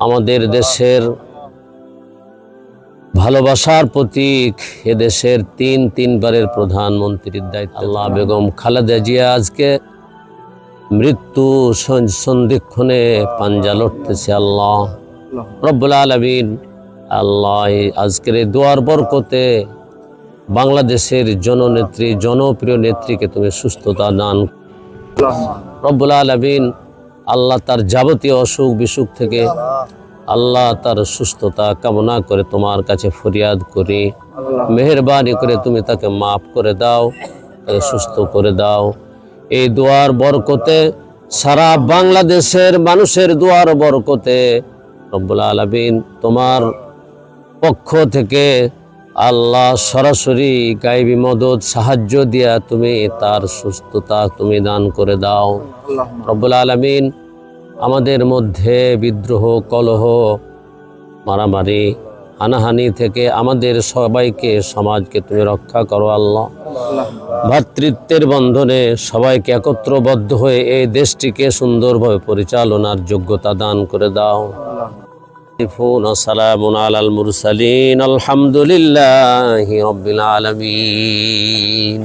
আমাদের দেশের ভালোবাসার প্রতীক, এদেশের তিনবারের প্রধানমন্ত্রীর দায়িত্ব আল্লাহ বেগম খালেদা জিয়া আজকে মৃত্যু সন্ধিক্ষণে পাঞ্জা লড়তেছে। আল্লাহ রব্বুল আলামিন, আল্লাহ আজকের এই দোয়ার বরকতে বাংলাদেশের জননেত্রী, জনপ্রিয় নেত্রীকে তুমি সুস্থতা দান রব্বুল আলামিন। আল্লাহ তার যাবতীয় অসুখ বিসুখ থেকে আল্লাহ তার সুস্থতা কামনা করে তোমার কাছে ফরিয়াদ করি, মেহেরবানি করে তুমি তাকে মাফ করে দাও, তাকে সুস্থ করে দাও। এই দোয়ার বরকতে, সারা বাংলাদেশের মানুষের দোয়ার বরকতে রব্বুল আলামিন তোমার পক্ষ থেকে আল্লাহ সরাসরি গায়বী মদদ সাহায্য দিয়া তুমি তার সুস্থতা তুমি দান করে দাও রব্বুল আলামিন। আমাদের মধ্যে বিদ্রোহ, কলহ, মারামারি, হানাহানি থেকে আমাদের সবাইকে, সমাজকে তুমি রক্ষা করো আল্লাহ। ভ্রাতৃত্বের বন্ধনে সবাইকে একত্রবদ্ধ হয়ে এই দেশটিকে সুন্দরভাবে পরিচালনার যোগ্যতা দান করে দাও। সালামুন আলাল মুরসালিন, আলহামদুলিল্লাহি রাব্বিল আলামিন।